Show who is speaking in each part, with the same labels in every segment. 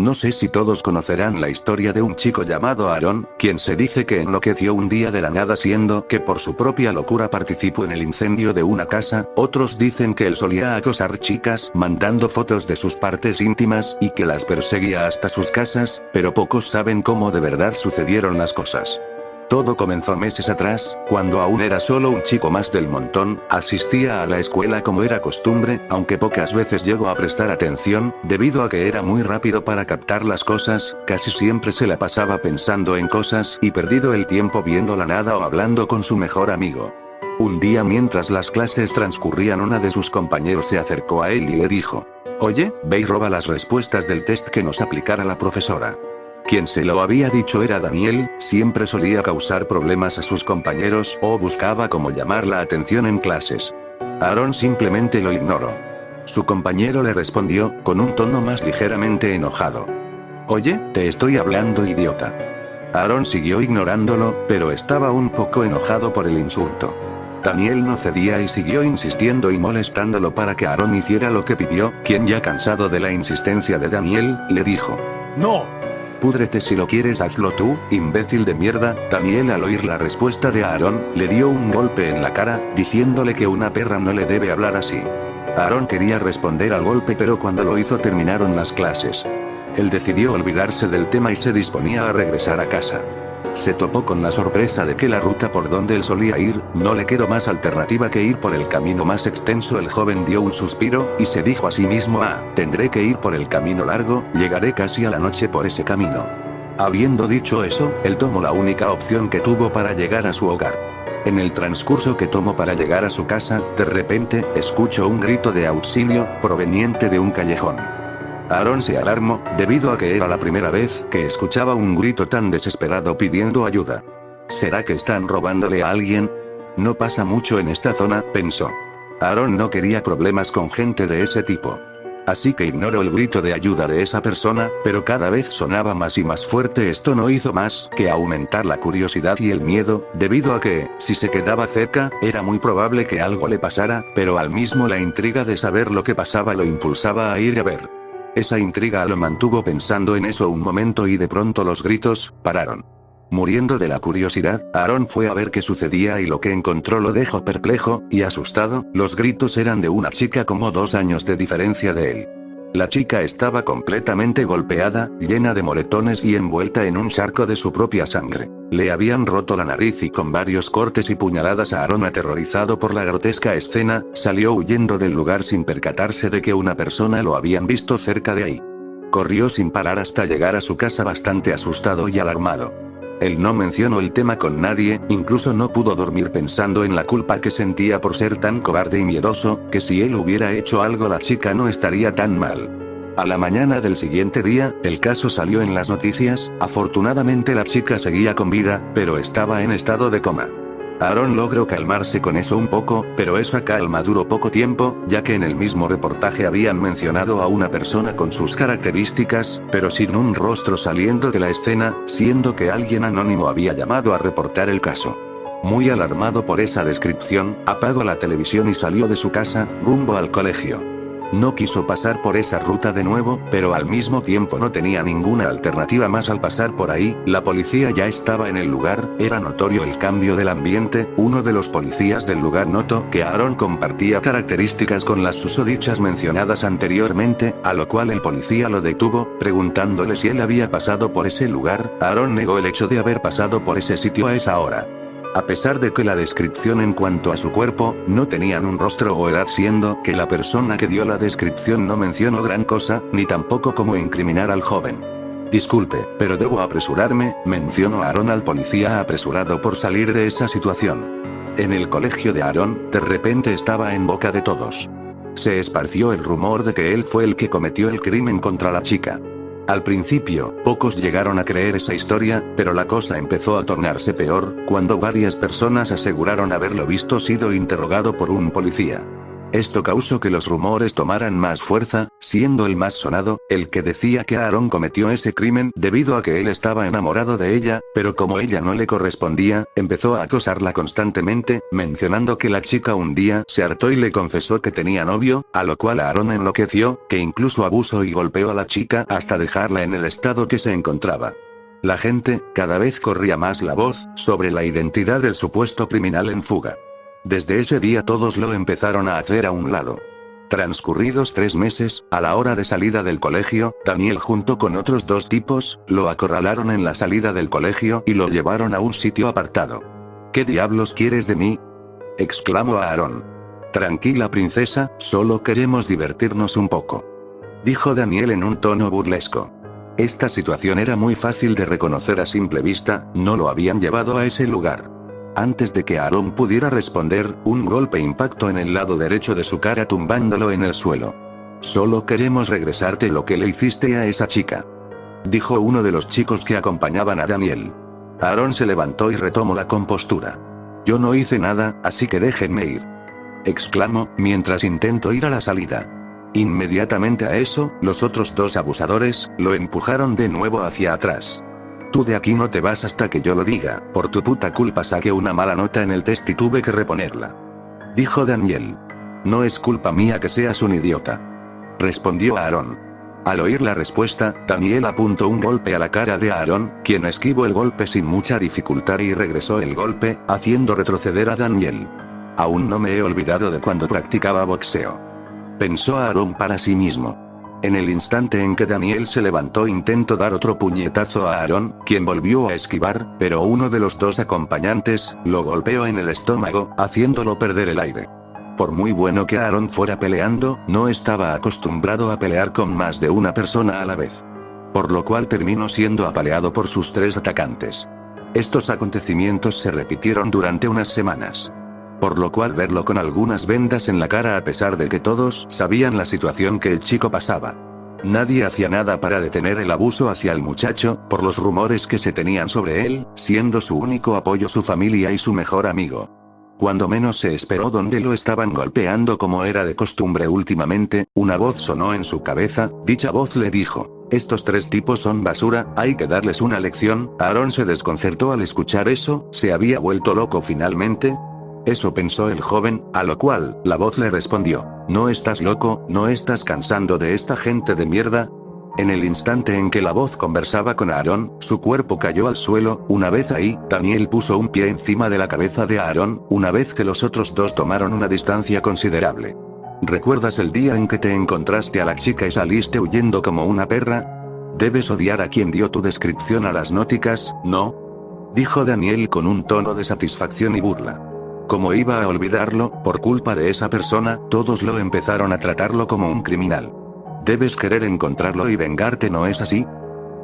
Speaker 1: No sé si todos conocerán la historia de un chico llamado Aaron, quien se dice que enloqueció un día de la nada siendo que por su propia locura participó en el incendio de una casa. Otros dicen que él solía acosar chicas mandando fotos de sus partes íntimas y que las perseguía hasta sus casas, pero pocos saben cómo de verdad sucedieron las cosas. Todo comenzó meses atrás, cuando aún era solo un chico más del montón. Asistía a la escuela como era costumbre, aunque pocas veces llegó a prestar atención, debido a que era muy rápido para captar las cosas. Casi siempre se la pasaba pensando en cosas y perdido el tiempo viendo la nada o hablando con su mejor amigo. Un día mientras las clases transcurrían, una de sus compañeros se acercó a él y le dijo: «Oye, ve y roba las respuestas del test que nos aplicara la profesora». Quien se lo había dicho era Daniel. Siempre solía causar problemas a sus compañeros o buscaba cómo llamar la atención en clases. Aaron simplemente lo ignoró. Su compañero le respondió, con un tono más ligeramente enojado: «Oye, te estoy hablando, idiota». Aaron siguió ignorándolo, pero estaba un poco enojado por el insulto. Daniel no cedía y siguió insistiendo y molestándolo para que Aaron hiciera lo que pidió, quien ya cansado de la insistencia de Daniel, le dijo: «No. Púdrete si lo quieres, hazlo tú, imbécil de mierda». Daniel, al oír la respuesta de Aaron, le dio un golpe en la cara, diciéndole que una perra no le debe hablar así. Aaron quería responder al golpe, pero cuando lo hizo terminaron las clases. Él decidió olvidarse del tema y se disponía a regresar a casa. Se topó con la sorpresa de que la ruta por donde él solía ir, no le quedó más alternativa que ir por el camino más extenso. El joven dio un suspiro, y se dijo a sí mismo: tendré que ir por el camino largo, llegaré casi a la noche por ese camino. Habiendo dicho eso, él tomó la única opción que tuvo para llegar a su hogar. En el transcurso que tomó para llegar a su casa, de repente, escuchó un grito de auxilio, proveniente de un callejón. Aaron se alarmó, debido a que era la primera vez que escuchaba un grito tan desesperado pidiendo ayuda. ¿Será que están robándole a alguien? No pasa mucho en esta zona, pensó. Aaron no quería problemas con gente de ese tipo. Así que ignoró el grito de ayuda de esa persona, pero cada vez sonaba más y más fuerte. Esto no hizo más que aumentar la curiosidad y el miedo, debido a que, si se quedaba cerca, era muy probable que algo le pasara, pero al mismo la intriga de saber lo que pasaba lo impulsaba a ir a ver. Esa intriga lo mantuvo pensando en eso un momento y de pronto los gritos pararon. Muriendo de la curiosidad, Aaron fue a ver qué sucedía y lo que encontró lo dejó perplejo y asustado. Los gritos eran de una chica como 2 años de diferencia de él. La chica estaba completamente golpeada, llena de moretones y envuelta en un charco de su propia sangre. Le habían roto la nariz y con varios cortes y puñaladas. Aaron, aterrorizado por la grotesca escena, salió huyendo del lugar sin percatarse de que una persona lo habían visto cerca de ahí. Corrió sin parar hasta llegar a su casa bastante asustado y alarmado. Él no mencionó el tema con nadie, incluso no pudo dormir pensando en la culpa que sentía por ser tan cobarde y miedoso, que si él hubiera hecho algo la chica no estaría tan mal. A la mañana del siguiente día, el caso salió en las noticias. Afortunadamente la chica seguía con vida, pero estaba en estado de coma. Aaron logró calmarse con eso un poco, pero esa calma duró poco tiempo, ya que en el mismo reportaje habían mencionado a una persona con sus características, pero sin un rostro saliendo de la escena, siendo que alguien anónimo había llamado a reportar el caso. Muy alarmado por esa descripción, apagó la televisión y salió de su casa, rumbo al colegio. No quiso pasar por esa ruta de nuevo, pero al mismo tiempo no tenía ninguna alternativa más al pasar por ahí. La policía ya estaba en el lugar, era notorio el cambio del ambiente. Uno de los policías del lugar notó que Aaron compartía características con las susodichas mencionadas anteriormente, a lo cual el policía lo detuvo, preguntándole si él había pasado por ese lugar. Aaron negó el hecho de haber pasado por ese sitio a esa hora. A pesar de que la descripción en cuanto a su cuerpo, no tenían un rostro o edad, siendo que la persona que dio la descripción no mencionó gran cosa, ni tampoco cómo incriminar al joven. «Disculpe, pero debo apresurarme», mencionó Aaron al policía, apresurado por salir de esa situación. En el colegio de Aaron, de repente estaba en boca de todos. Se esparció el rumor de que él fue el que cometió el crimen contra la chica. Al principio, pocos llegaron a creer esa historia, pero la cosa empezó a tornarse peor, cuando varias personas aseguraron haberlo visto sido interrogado por un policía. Esto causó que los rumores tomaran más fuerza, siendo el más sonado, el que decía que Aaron cometió ese crimen debido a que él estaba enamorado de ella, pero como ella no le correspondía, empezó a acosarla constantemente, mencionando que la chica un día se hartó y le confesó que tenía novio, a lo cual Aaron enloqueció, que incluso abusó y golpeó a la chica hasta dejarla en el estado que se encontraba. La gente, cada vez corría más la voz, sobre la identidad del supuesto criminal en fuga. Desde ese día todos lo empezaron a hacer a un lado. Transcurridos 3 meses, a la hora de salida del colegio, Daniel junto con otros 2 tipos, lo acorralaron en la salida del colegio y lo llevaron a un sitio apartado. ¿Qué diablos quieres de mí?, exclamó Aaron. Tranquila princesa, solo queremos divertirnos un poco, dijo Daniel en un tono burlesco. Esta situación era muy fácil de reconocer a simple vista, no lo habían llevado a ese lugar. Antes de que Aaron pudiera responder, un golpe impactó en el lado derecho de su cara tumbándolo en el suelo. Solo queremos regresarte lo que le hiciste a esa chica, dijo uno de los chicos que acompañaban a Daniel. Aaron se levantó y retomó la compostura. Yo no hice nada, así que déjenme ir, exclamó, mientras intentó ir a la salida. Inmediatamente a eso, los otros 2 abusadores, lo empujaron de nuevo hacia atrás. Tú de aquí no te vas hasta que yo lo diga, por tu puta culpa saqué una mala nota en el test y tuve que reponerla, dijo Daniel. No es culpa mía que seas un idiota, respondió Aaron. Al oír la respuesta, Daniel apuntó un golpe a la cara de Aaron, quien esquivó el golpe sin mucha dificultad y regresó el golpe, haciendo retroceder a Daniel. Aún no me he olvidado de cuando practicaba boxeo, pensó Aaron para sí mismo. En el instante en que Daniel se levantó intentó dar otro puñetazo a Aaron, quien volvió a esquivar, pero uno de los 2 acompañantes, lo golpeó en el estómago, haciéndolo perder el aire. Por muy bueno que Aaron fuera peleando, no estaba acostumbrado a pelear con más de una persona a la vez, por lo cual terminó siendo apaleado por sus 3 atacantes. Estos acontecimientos se repitieron durante unas semanas, por lo cual verlo con algunas vendas en la cara a pesar de que todos sabían la situación que el chico pasaba. Nadie hacía nada para detener el abuso hacia el muchacho, por los rumores que se tenían sobre él, siendo su único apoyo su familia y su mejor amigo. Cuando menos se esperó donde lo estaban golpeando como era de costumbre últimamente, una voz sonó en su cabeza, dicha voz le dijo: estos 3 tipos son basura, hay que darles una lección. Aaron se desconcertó al escuchar eso, ¿se había vuelto loco finalmente? Eso pensó el joven, a lo cual, la voz le respondió: ¿no estás loco? ¿No estás cansando de esta gente de mierda? En el instante en que la voz conversaba con Aaron, su cuerpo cayó al suelo. Una vez ahí, Daniel puso un pie encima de la cabeza de Aaron, una vez que los otros 2 tomaron una distancia considerable. ¿Recuerdas el día en que te encontraste a la chica y saliste huyendo como una perra? Debes odiar a quien dio tu descripción a las nóticas, ¿no?, dijo Daniel con un tono de satisfacción y burla. ¿Cómo iba a olvidarlo? Por culpa de esa persona, todos lo empezaron a tratarlo como un criminal. Debes querer encontrarlo y vengarte, ¿no es así?,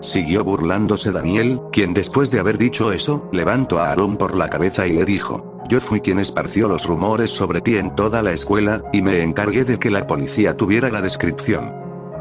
Speaker 1: siguió burlándose Daniel, quien después de haber dicho eso, levantó a Aaron por la cabeza y le dijo: yo fui quien esparció los rumores sobre ti en toda la escuela, y me encargué de que la policía tuviera la descripción.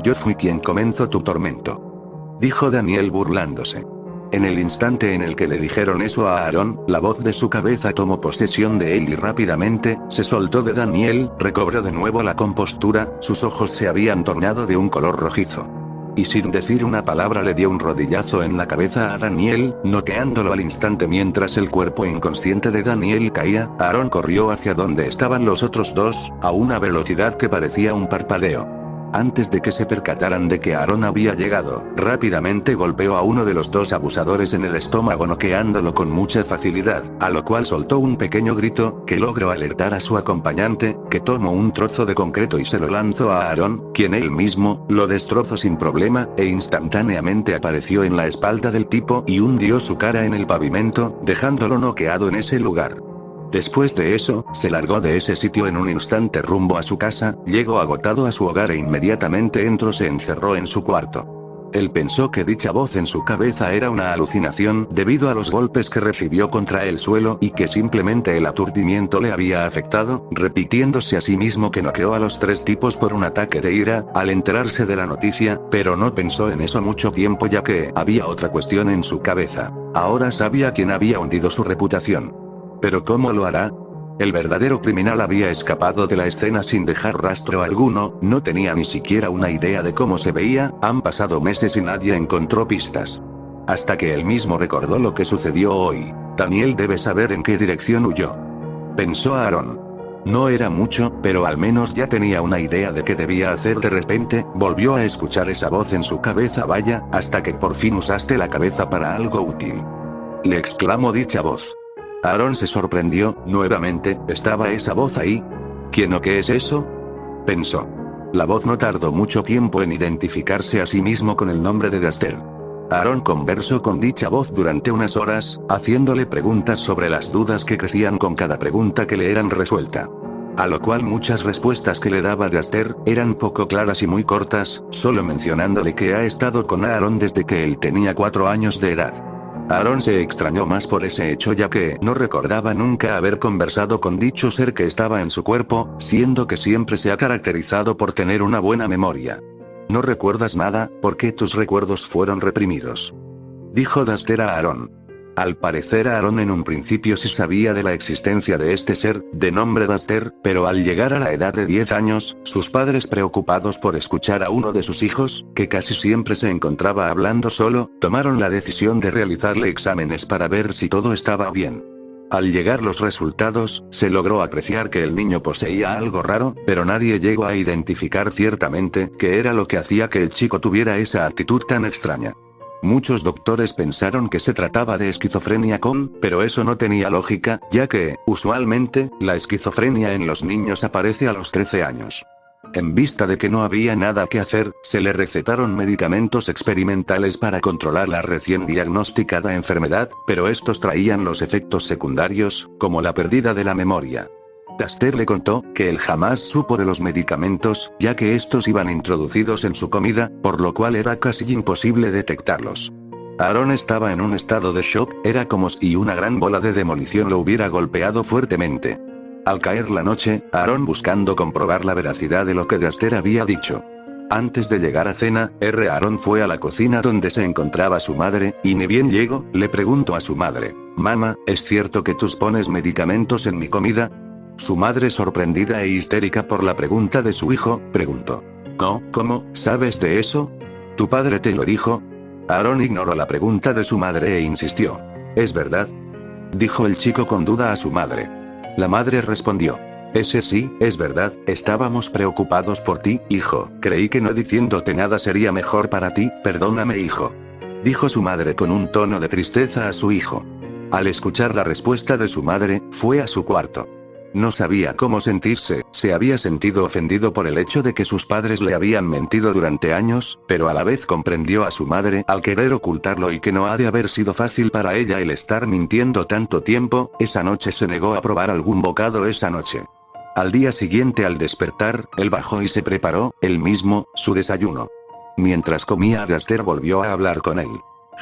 Speaker 1: Yo fui quien comenzó tu tormento, dijo Daniel burlándose. En el instante en el que le dijeron eso a Aaron, la voz de su cabeza tomó posesión de él y rápidamente, se soltó de Daniel, recobró de nuevo la compostura, sus ojos se habían tornado de un color rojizo. Y sin decir una palabra le dio un rodillazo en la cabeza a Daniel, noqueándolo al instante mientras el cuerpo inconsciente de Daniel caía. Aaron corrió hacia donde estaban los otros 2, a una velocidad que parecía un parpadeo. Antes de que se percataran de que Aaron había llegado, rápidamente golpeó a uno de los 2 abusadores en el estómago noqueándolo con mucha facilidad, a lo cual soltó un pequeño grito, que logró alertar a su acompañante, que tomó un trozo de concreto y se lo lanzó a Aaron, quien él mismo, lo destrozó sin problema, e instantáneamente apareció en la espalda del tipo y hundió su cara en el pavimento, dejándolo noqueado en ese lugar. Después de eso, se largó de ese sitio en un instante rumbo a su casa, llegó agotado a su hogar e inmediatamente se encerró en su cuarto. Él pensó que dicha voz en su cabeza era una alucinación debido a los golpes que recibió contra el suelo y que simplemente el aturdimiento le había afectado, repitiéndose a sí mismo que noqueó a los 3 tipos por un ataque de ira, al enterarse de la noticia, pero no pensó en eso mucho tiempo ya que había otra cuestión en su cabeza. Ahora sabía quién había hundido su reputación. ¿Pero cómo lo hará? El verdadero criminal había escapado de la escena sin dejar rastro alguno, no tenía ni siquiera una idea de cómo se veía, han pasado meses y nadie encontró pistas. Hasta que él mismo recordó lo que sucedió hoy. Daniel debe saber en qué dirección huyó. Pensó Aaron. No era mucho, pero al menos ya tenía una idea de qué debía hacer. De repente, volvió a escuchar esa voz en su cabeza. Vaya, hasta que por fin usaste la cabeza para algo útil. Le exclamó dicha voz. Aaron se sorprendió, nuevamente, ¿estaba esa voz ahí? ¿Quién o qué es eso? Pensó. La voz no tardó mucho tiempo en identificarse a sí mismo con el nombre de Daster. Aaron conversó con dicha voz durante unas horas, haciéndole preguntas sobre las dudas que crecían con cada pregunta que le eran resuelta. A lo cual muchas respuestas que le daba Daster eran poco claras y muy cortas, solo mencionándole que ha estado con Aaron desde que él tenía 4 años de edad. Aaron se extrañó más por ese hecho ya que no recordaba nunca haber conversado con dicho ser que estaba en su cuerpo, siendo que siempre se ha caracterizado por tener una buena memoria. ¿No recuerdas nada? ¿Por qué tus recuerdos fueron reprimidos?, dijo Daster a Aaron. Al parecer Aaron en un principio sí sabía de la existencia de este ser, de nombre Daster, pero al llegar a la edad de 10 años, sus padres preocupados por escuchar a uno de sus hijos, que casi siempre se encontraba hablando solo, tomaron la decisión de realizarle exámenes para ver si todo estaba bien. Al llegar los resultados, se logró apreciar que el niño poseía algo raro, pero nadie llegó a identificar ciertamente qué era lo que hacía que el chico tuviera esa actitud tan extraña. Muchos doctores pensaron que se trataba de esquizofrenia pero eso no tenía lógica, ya que, usualmente, la esquizofrenia en los niños aparece a los 13 años. En vista de que no había nada que hacer, se le recetaron medicamentos experimentales para controlar la recién diagnosticada enfermedad, pero estos traían los efectos secundarios, como la pérdida de la memoria. Daster le contó que él jamás supo de los medicamentos, ya que estos iban introducidos en su comida, por lo cual era casi imposible detectarlos. Aaron estaba en un estado de shock, era como si una gran bola de demolición lo hubiera golpeado fuertemente. Al caer la noche, Aaron buscando comprobar la veracidad de lo que Daster había dicho. Antes de llegar a cena, Aaron fue a la cocina donde se encontraba su madre, y ni bien llegó, le preguntó a su madre, «Mamá, ¿es cierto que tú pones medicamentos en mi comida?». Su madre, sorprendida e histérica por la pregunta de su hijo, preguntó, «No, ¿cómo? ¿Sabes de eso? ¿Tu padre te lo dijo?». Aaron ignoró la pregunta de su madre e insistió, «¿Es verdad?», dijo el chico con duda a su madre. La madre respondió, «Ese sí, es verdad, estábamos preocupados por ti, hijo, creí que no diciéndote nada sería mejor para ti, perdóname hijo», dijo su madre con un tono de tristeza a su hijo. Al escuchar la respuesta de su madre, fue a su cuarto. No sabía cómo sentirse, se había sentido ofendido por el hecho de que sus padres le habían mentido durante años, pero a la vez comprendió a su madre al querer ocultarlo y que no ha de haber sido fácil para ella el estar mintiendo tanto tiempo. Esa noche se negó a probar algún bocado esa noche. Al día siguiente al despertar, él bajó y se preparó, él mismo, su desayuno. Mientras comía, Daster volvió a hablar con él.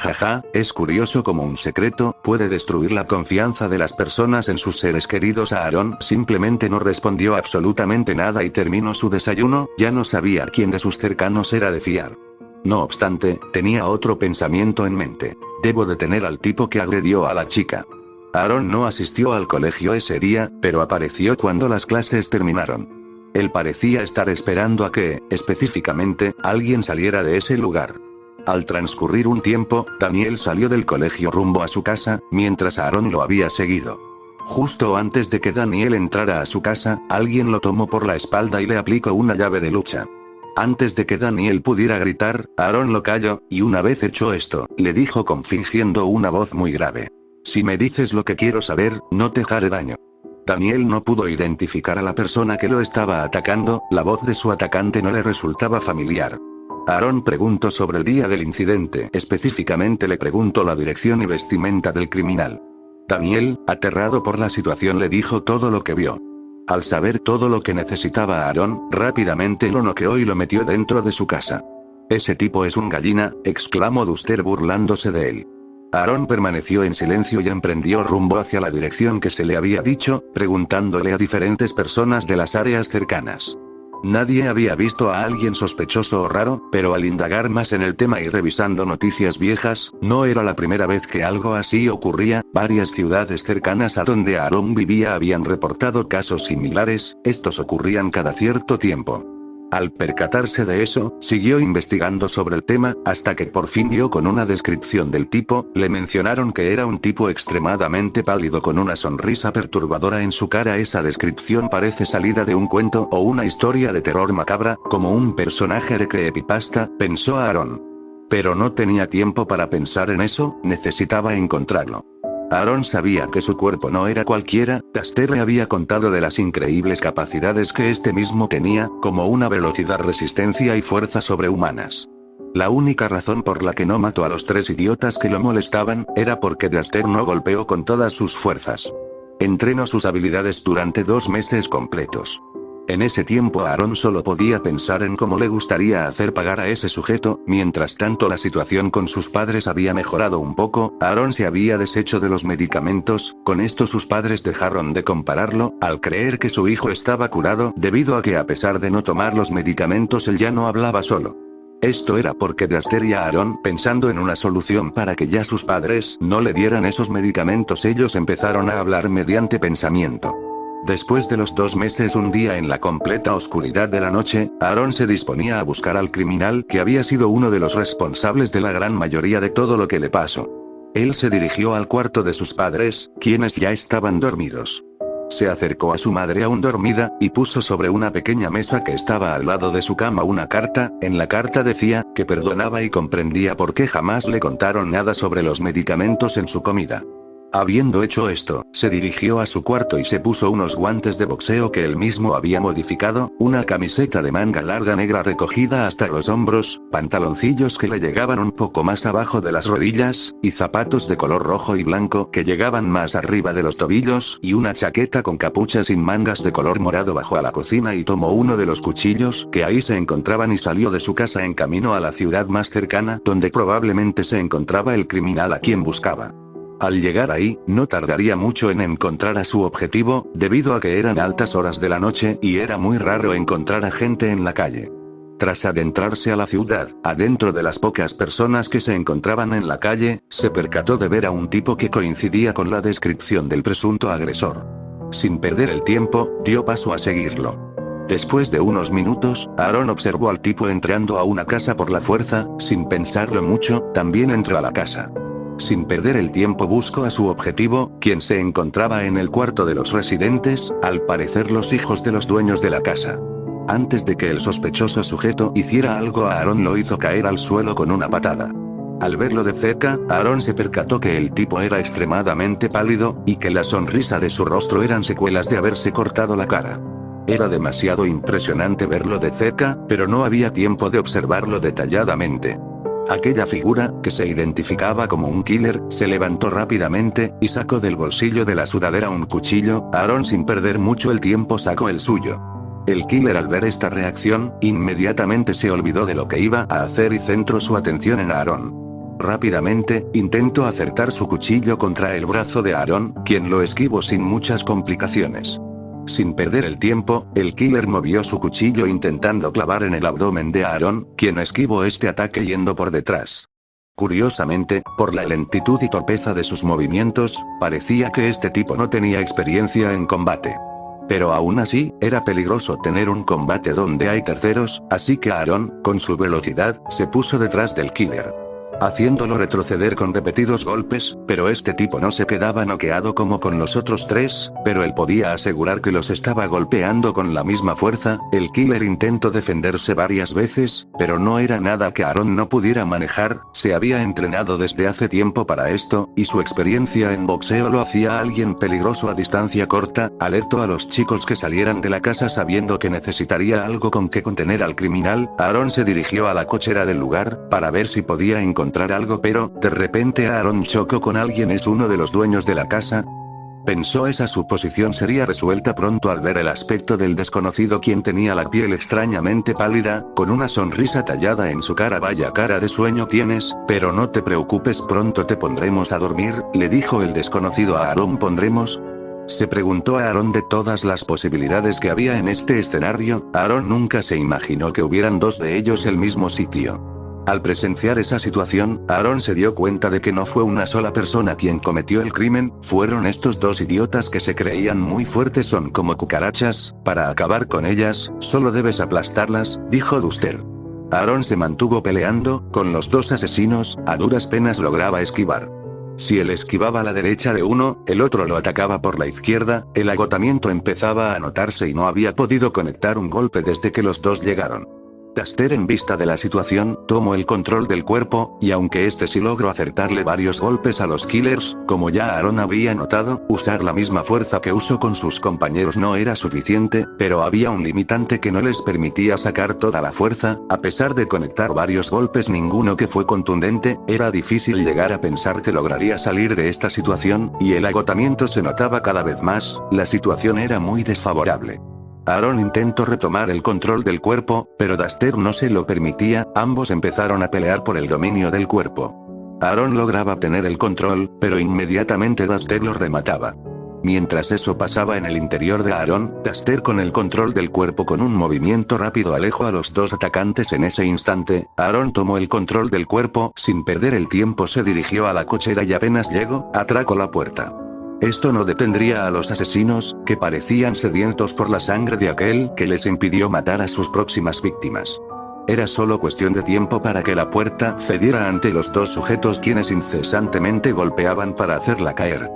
Speaker 1: Jaja, es curioso cómo un secreto puede destruir la confianza de las personas en sus seres queridos. Aaron simplemente no respondió absolutamente nada y terminó su desayuno, ya no sabía quién de sus cercanos era de fiar. No obstante, tenía otro pensamiento en mente. Debo detener al tipo que agredió a la chica. Aaron no asistió al colegio ese día, pero apareció cuando las clases terminaron. Él parecía estar esperando a que, específicamente, alguien saliera de ese lugar. Al transcurrir un tiempo, Daniel salió del colegio rumbo a su casa, mientras Aaron lo había seguido. Justo antes de que Daniel entrara a su casa, alguien lo tomó por la espalda y le aplicó una llave de lucha. Antes de que Daniel pudiera gritar, Aaron lo calló, y una vez hecho esto, le dijo fingiendo una voz muy grave: «Si me dices lo que quiero saber, no te haré daño». Daniel no pudo identificar a la persona que lo estaba atacando, la voz de su atacante no le resultaba familiar. Aaron preguntó sobre el día del incidente, específicamente le preguntó la dirección y vestimenta del criminal. Daniel, aterrado por la situación, le dijo todo lo que vio. Al saber todo lo que necesitaba Aaron, rápidamente lo noqueó y lo metió dentro de su casa. «Ese tipo es un gallina», exclamó Daster burlándose de él. Aaron permaneció en silencio y emprendió rumbo hacia la dirección que se le había dicho, preguntándole a diferentes personas de las áreas cercanas. Nadie había visto a alguien sospechoso o raro, pero al indagar más en el tema y revisando noticias viejas, no era la primera vez que algo así ocurría. Varias ciudades cercanas a donde Aaron vivía habían reportado casos similares, estos ocurrían cada cierto tiempo. Al percatarse de eso, siguió investigando sobre el tema, hasta que por fin dio con una descripción del tipo. Le mencionaron que era un tipo extremadamente pálido con una sonrisa perturbadora en su cara. Esa descripción parece salida de un cuento o una historia de terror macabra, como un personaje de creepypasta, pensó Aaron. Pero no tenía tiempo para pensar en eso, necesitaba encontrarlo. Aaron sabía que su cuerpo no era cualquiera. Daxter le había contado de las increíbles capacidades que este mismo tenía, como una velocidad, resistencia y fuerza sobrehumanas. La única razón por la que no mató a los 3 idiotas que lo molestaban, era porque Daxter no golpeó con todas sus fuerzas. Entrenó sus habilidades durante 2 meses completos. En ese tiempo Aaron solo podía pensar en cómo le gustaría hacer pagar a ese sujeto. Mientras tanto, la situación con sus padres había mejorado un poco. Aaron se había deshecho de los medicamentos. Con esto sus padres dejaron de compararlo, al creer que su hijo estaba curado, debido a que a pesar de no tomar los medicamentos él ya no hablaba solo. Esto era porque Daxter y Aaron, pensando en una solución para que ya sus padres no le dieran esos medicamentos, ellos empezaron a hablar mediante pensamiento. Después de los 2 meses, un día en la completa oscuridad de la noche, Aaron se disponía a buscar al criminal que había sido uno de los responsables de la gran mayoría de todo lo que le pasó. Él se dirigió al cuarto de sus padres, quienes ya estaban dormidos. Se acercó a su madre aún dormida, y puso sobre una pequeña mesa que estaba al lado de su cama una carta. En la carta decía que perdonaba y comprendía por qué jamás le contaron nada sobre los medicamentos en su comida. Habiendo hecho esto, se dirigió a su cuarto y se puso unos guantes de boxeo que él mismo había modificado, una camiseta de manga larga negra recogida hasta los hombros, pantaloncillos que le llegaban un poco más abajo de las rodillas, y zapatos de color rojo y blanco que llegaban más arriba de los tobillos, y una chaqueta con capucha sin mangas de color morado. Bajó a la cocina y tomó uno de los cuchillos que ahí se encontraban y salió de su casa en camino a la ciudad más cercana, donde probablemente se encontraba el criminal a quien buscaba. Al llegar ahí, no tardaría mucho en encontrar a su objetivo, debido a que eran altas horas de la noche y era muy raro encontrar a gente en la calle. Tras adentrarse a la ciudad, adentro de las pocas personas que se encontraban en la calle, se percató de ver a un tipo que coincidía con la descripción del presunto agresor. Sin perder el tiempo, dio paso a seguirlo. Después de unos minutos, Aaron observó al tipo entrando a una casa por la fuerza. Sin pensarlo mucho, también entró a la casa. Sin perder el tiempo buscó a su objetivo, quien se encontraba en el cuarto de los residentes, al parecer los hijos de los dueños de la casa. Antes de que el sospechoso sujeto hiciera algo, Aaron lo hizo caer al suelo con una patada. Al verlo de cerca, Aaron se percató que el tipo era extremadamente pálido, y que la sonrisa de su rostro eran secuelas de haberse cortado la cara. Era demasiado impresionante verlo de cerca, pero no había tiempo de observarlo detalladamente. Aquella figura, que se identificaba como un killer, se levantó rápidamente, y sacó del bolsillo de la sudadera un cuchillo. Aaron, sin perder mucho el tiempo, sacó el suyo. El killer, al ver esta reacción, inmediatamente se olvidó de lo que iba a hacer y centró su atención en Aaron. Rápidamente, intentó acertar su cuchillo contra el brazo de Aaron, quien lo esquivó sin muchas complicaciones. Sin perder el tiempo, el killer movió su cuchillo intentando clavar en el abdomen de Aaron, quien esquivó este ataque yendo por detrás. Curiosamente, por la lentitud y torpeza de sus movimientos, parecía que este tipo no tenía experiencia en combate. Pero aún así, era peligroso tener un combate donde hay terceros, así que Aaron, con su velocidad, se puso detrás del killer, haciéndolo retroceder con repetidos golpes. Pero este tipo no se quedaba noqueado como con los otros 3, pero él podía asegurar que los estaba golpeando con la misma fuerza. El killer intentó defenderse varias veces, pero no era nada que Aaron no pudiera manejar. Se había entrenado desde hace tiempo para esto, y su experiencia en boxeo lo hacía alguien peligroso a distancia corta. Alertó a los chicos que salieran de la casa sabiendo que necesitaría algo con que contener al criminal. Aaron se dirigió a la cochera del lugar, para ver si podía encontrar algo, pero, de repente Aaron chocó con alguien. ¿Es uno de los dueños de la casa? Pensó. Esa suposición sería resuelta pronto al ver el aspecto del desconocido, quien tenía la piel extrañamente pálida, con una sonrisa tallada en su cara. Vaya cara de sueño tienes, pero no te preocupes, pronto te pondremos a dormir, le dijo el desconocido a Aaron. ¿Pondremos? Se preguntó a Aaron de todas las posibilidades que había en este escenario. Aaron nunca se imaginó que hubieran dos de ellos el mismo sitio. Al presenciar esa situación, Aaron se dio cuenta de que no fue una sola persona quien cometió el crimen, fueron estos dos idiotas que se creían muy fuertes. Son como cucarachas, para acabar con ellas, solo debes aplastarlas, dijo Duster. Aaron se mantuvo peleando con los dos asesinos, a duras penas lograba esquivar. Si él esquivaba a la derecha de uno, el otro lo atacaba por la izquierda, el agotamiento empezaba a notarse y no había podido conectar un golpe desde que los dos llegaron. Duster, en vista de la situación, tomó el control del cuerpo, y aunque este sí logró acertarle varios golpes a los killers, como ya Aaron había notado, usar la misma fuerza que usó con sus compañeros no era suficiente, pero había un limitante que no les permitía sacar toda la fuerza. A pesar de conectar varios golpes, ninguno que fue contundente, era difícil llegar a pensar que lograría salir de esta situación, y el agotamiento se notaba cada vez más, la situación era muy desfavorable. Aaron intentó retomar el control del cuerpo, pero Duster no se lo permitía, ambos empezaron a pelear por el dominio del cuerpo. Aaron lograba tener el control, pero inmediatamente Duster lo remataba. Mientras eso pasaba en el interior de Aaron, Duster con el control del cuerpo con un movimiento rápido alejó a los dos atacantes. En ese instante, Aaron tomó el control del cuerpo, sin perder el tiempo se dirigió a la cochera y apenas llegó, atracó la puerta. Esto no detendría a los asesinos, que parecían sedientos por la sangre de aquel que les impidió matar a sus próximas víctimas. Era solo cuestión de tiempo para que la puerta cediera ante los dos sujetos quienes incesantemente golpeaban para hacerla caer.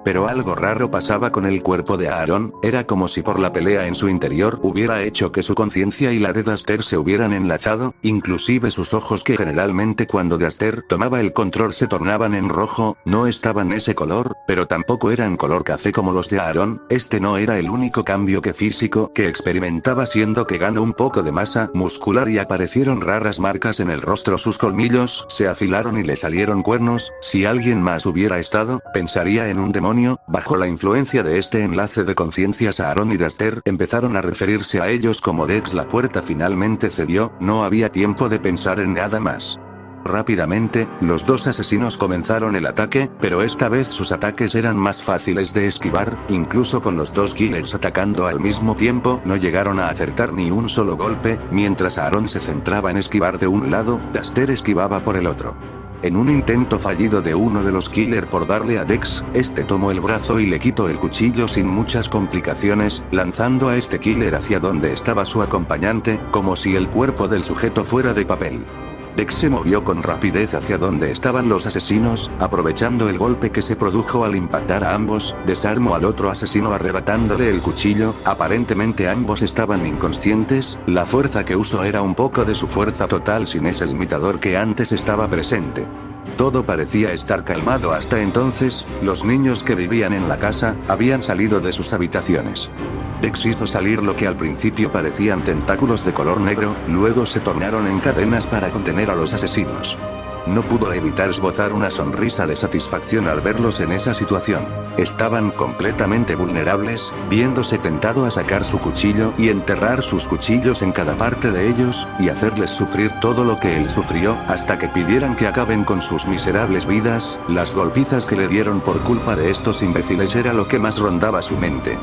Speaker 1: Pero algo raro pasaba con el cuerpo de Aaron, era como si por la pelea en su interior hubiera hecho que su conciencia y la de Duster se hubieran enlazado, inclusive sus ojos, que generalmente cuando Duster tomaba el control se tornaban en rojo, no estaban ese color, pero tampoco eran color café como los de Aaron. Este no era el único cambio físico que experimentaba, siendo que ganó un poco de masa muscular y aparecieron raras marcas en el rostro, sus colmillos se afilaron y le salieron cuernos. Si alguien más hubiera estado, pensaría en un demonio. Bajo la influencia de este enlace de conciencias, Aaron y Duster empezaron a referirse a ellos como Dex. La puerta finalmente cedió, no había tiempo de pensar en nada más. Rápidamente, los dos asesinos comenzaron el ataque, pero esta vez sus ataques eran más fáciles de esquivar, incluso con los dos killers atacando al mismo tiempo, no llegaron a acertar ni un solo golpe. Mientras Aaron se centraba en esquivar de un lado, Duster esquivaba por el otro. En un intento fallido de uno de los killers por darle a Dex, este tomó el brazo y le quitó el cuchillo sin muchas complicaciones, lanzando a este killer hacia donde estaba su acompañante, como si el cuerpo del sujeto fuera de papel. Dex se movió con rapidez hacia donde estaban los asesinos, aprovechando el golpe que se produjo al impactar a ambos, desarmó al otro asesino arrebatándole el cuchillo. Aparentemente ambos estaban inconscientes, la fuerza que usó era un poco de su fuerza total sin ese limitador que antes estaba presente. Todo parecía estar calmado hasta entonces. Los niños que vivían en la casa habían salido de sus habitaciones. Dex hizo salir lo que al principio parecían tentáculos de color negro, luego se tornaron en cadenas para contener a los asesinos. No pudo evitar esbozar una sonrisa de satisfacción al verlos en esa situación. Estaban completamente vulnerables, viéndose tentado a sacar su cuchillo y enterrar sus cuchillos en cada parte de ellos, y hacerles sufrir todo lo que él sufrió, hasta que pidieran que acaben con sus miserables vidas. Las golpizas que le dieron por culpa de estos imbéciles era lo que más rondaba su mente.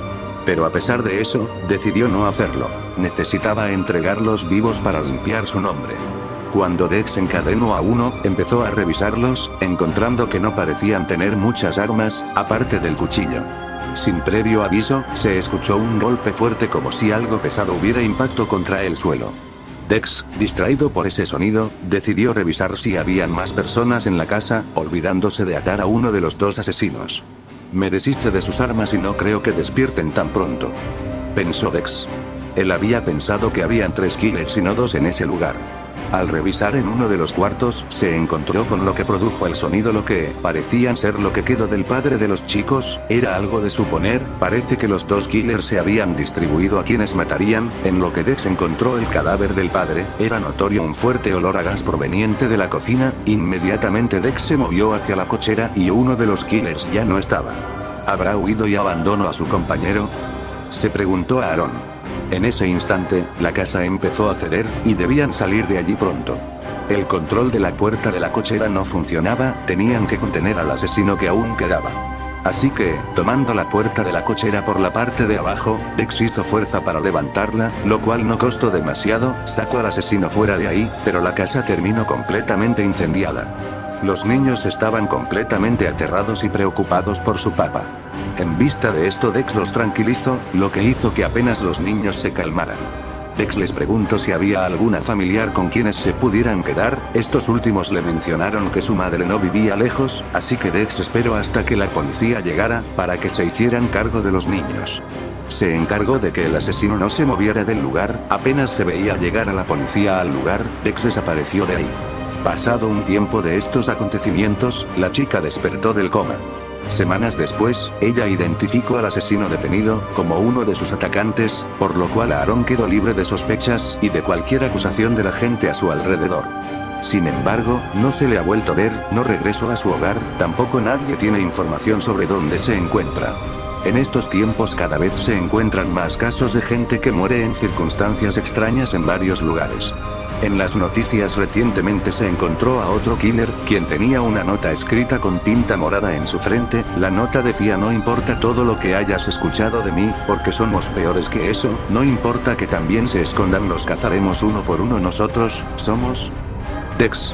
Speaker 1: Pero a pesar de eso, decidió no hacerlo. Necesitaba entregarlos vivos para limpiar su nombre. Cuando Dex encadenó a uno, empezó a revisarlos, encontrando que no parecían tener muchas armas, aparte del cuchillo. Sin previo aviso, se escuchó un golpe fuerte como si algo pesado hubiera impactado contra el suelo. Dex, distraído por ese sonido, decidió revisar si habían más personas en la casa, olvidándose de atar a uno de los dos asesinos. Me deshice de sus armas y no creo que despierten tan pronto, pensó Dex. Él había pensado que habían 3 killers y no 2 en ese lugar. Al revisar en uno de los cuartos, se encontró con lo que produjo el sonido. Lo que parecían ser lo que quedó del padre de los chicos, era algo de suponer. Parece que los 2 killers se habían distribuido a quienes matarían. En lo que Dex encontró el cadáver del padre, era notorio un fuerte olor a gas proveniente de la cocina. Inmediatamente Dex se movió hacia la cochera y uno de los killers ya no estaba. ¿Habrá huido y abandonó a su compañero?, se preguntó Aaron. En ese instante, la casa empezó a ceder, y debían salir de allí pronto. El control de la puerta de la cochera no funcionaba, tenían que contener al asesino que aún quedaba. Así que, tomando la puerta de la cochera por la parte de abajo, Dex hizo fuerza para levantarla, lo cual no costó demasiado, sacó al asesino fuera de ahí, pero la casa terminó completamente incendiada. Los niños estaban completamente aterrados y preocupados por su papá. En vista de esto, Dex los tranquilizó, lo que hizo que apenas los niños se calmaran. Dex les preguntó si había alguna familiar con quienes se pudieran quedar. Estos últimos le mencionaron que su madre no vivía lejos, así que Dex esperó hasta que la policía llegara, para que se hicieran cargo de los niños. Se encargó de que el asesino no se moviera del lugar. Apenas se veía llegar a la policía al lugar, Dex desapareció de ahí. Pasado un tiempo de estos acontecimientos, la chica despertó del coma. Semanas después, ella identificó al asesino detenido como uno de sus atacantes, por lo cual Aaron quedó libre de sospechas y de cualquier acusación de la gente a su alrededor. Sin embargo, no se le ha vuelto a ver, no regresó a su hogar, tampoco nadie tiene información sobre dónde se encuentra. En estos tiempos cada vez se encuentran más casos de gente que muere en circunstancias extrañas en varios lugares. En las noticias recientemente se encontró a otro killer, quien tenía una nota escrita con tinta morada en su frente. La nota decía: no importa todo lo que hayas escuchado de mí, porque somos peores que eso, no importa que también se escondan, los cazaremos uno por uno, nosotros somos Dex.